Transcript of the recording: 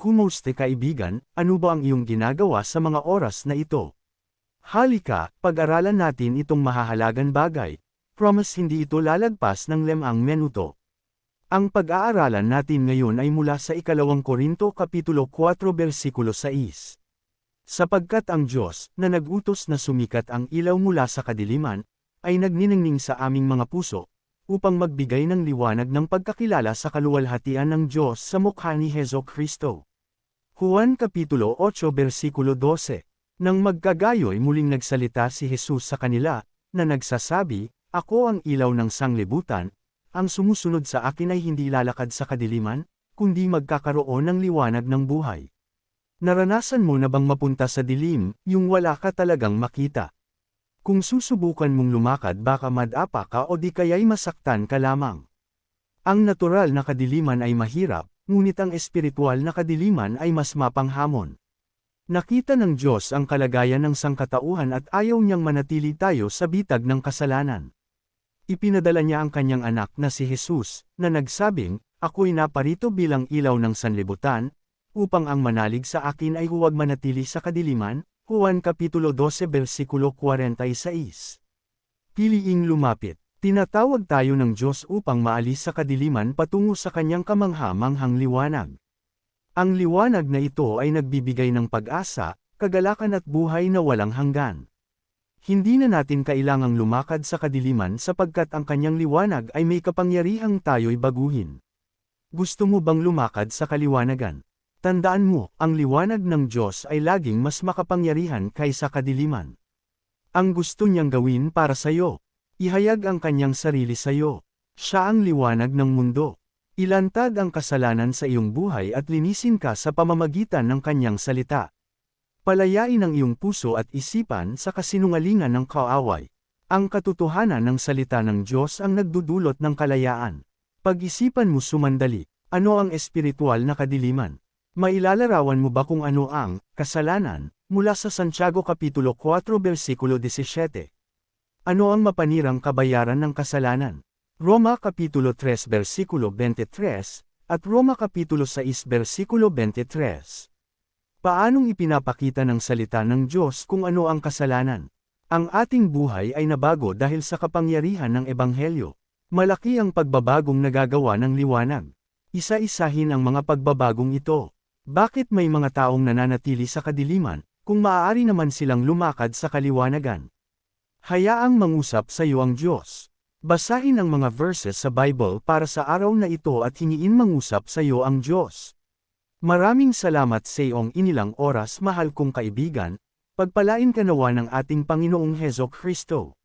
Kumusta kaibigan, ano ba ang iyong ginagawa sa mga oras na ito? Halika, pag-aralan natin itong mahahalagang bagay. Promise hindi ito lalagpas ng 5 minuto. Ang pag-aaralan natin ngayon ay mula sa 2 Korinto Kapitulo 4 versikulo 6. Sapagkat ang Diyos, na nag-utos na sumikat ang ilaw mula sa kadiliman, ay nagniningning sa aming mga puso, upang magbigay ng liwanag ng pagkakilala sa kaluwalhatian ng Diyos sa mukha ni Hesukristo. Juan Kapitulo 8 versikulo 12. Nang magkagayoy muling nagsalita si Jesus sa kanila, na nagsasabi, "Ako ang ilaw ng sanglibutan, ang sumusunod sa akin ay hindi lalakad sa kadiliman, kundi magkakaroon ng liwanag ng buhay." Naranasan mo na bang mapunta sa dilim, yung wala ka talagang makita? Kung susubukan mong lumakad baka madapa ka o di kaya'y masaktan ka lamang. Ang natural na kadiliman ay mahirap, ngunit ang espiritual na kadiliman ay mas mapanghamon. Nakita ng Diyos ang kalagayan ng sangkatauhan at ayaw niyang manatili tayo sa bitag ng kasalanan. Ipinadala niya ang kanyang anak na si Jesus, na nagsabing, "Ako'y naparito bilang ilaw ng sanlibutan, upang ang manalig sa akin ay huwag manatili sa kadiliman." Juan Kapitulo 12 versikulo 46. Piliing lumapit. Tinatawag tayo ng Diyos upang maalis sa kadiliman patungo sa kanyang kamangha-manghang liwanag. Ang liwanag na ito ay nagbibigay ng pag-asa, kagalakan at buhay na walang hanggan. Hindi na natin kailangang lumakad sa kadiliman sapagkat ang kanyang liwanag ay may kapangyarihang tayo'y baguhin. Gusto mo bang lumakad sa kaliwanagan? Tandaan mo, ang liwanag ng Diyos ay laging mas makapangyarihan kaysa kadiliman. Ang gusto niyang gawin para sa iyo, ihayag ang kanyang sarili sa iyo. Siya ang liwanag ng mundo. Ilantad ang kasalanan sa iyong buhay at linisin ka sa pamamagitan ng kanyang salita. Palayain ang iyong puso at isipan sa kasinungalingan ng kaaway. Ang katotohanan ng salita ng Diyos ang nagdudulot ng kalayaan. Pag-isipan mo sumandali, ano ang espiritual na kadiliman? Mailalarawan mo ba kung ano ang kasalanan mula sa Santiago Kapitulo 4 versikulo 17? Ano ang mapanirang kabayaran ng kasalanan? Roma Kapitulo 3 versikulo 23 at Roma Kapitulo 6 versikulo 23. Paanong ipinapakita ng salita ng Diyos kung ano ang kasalanan? Ang ating buhay ay nabago dahil sa kapangyarihan ng Ebanghelyo. Malaki ang pagbabagong nagagawa ng liwanag. Isa-isahin ang mga pagbabagong ito. Bakit may mga taong nananatili sa kadiliman, kung maaari naman silang lumakad sa kaliwanagan? Hayaang mangusap sa iyo ang Diyos. Basahin ang mga verses sa Bible para sa araw na ito at hingiin mangusap sa iyo ang Diyos. Maraming salamat sa iyong inilang oras, mahal kong kaibigan. Pagpalain ka nawa ng ating Panginoong Hesukristo.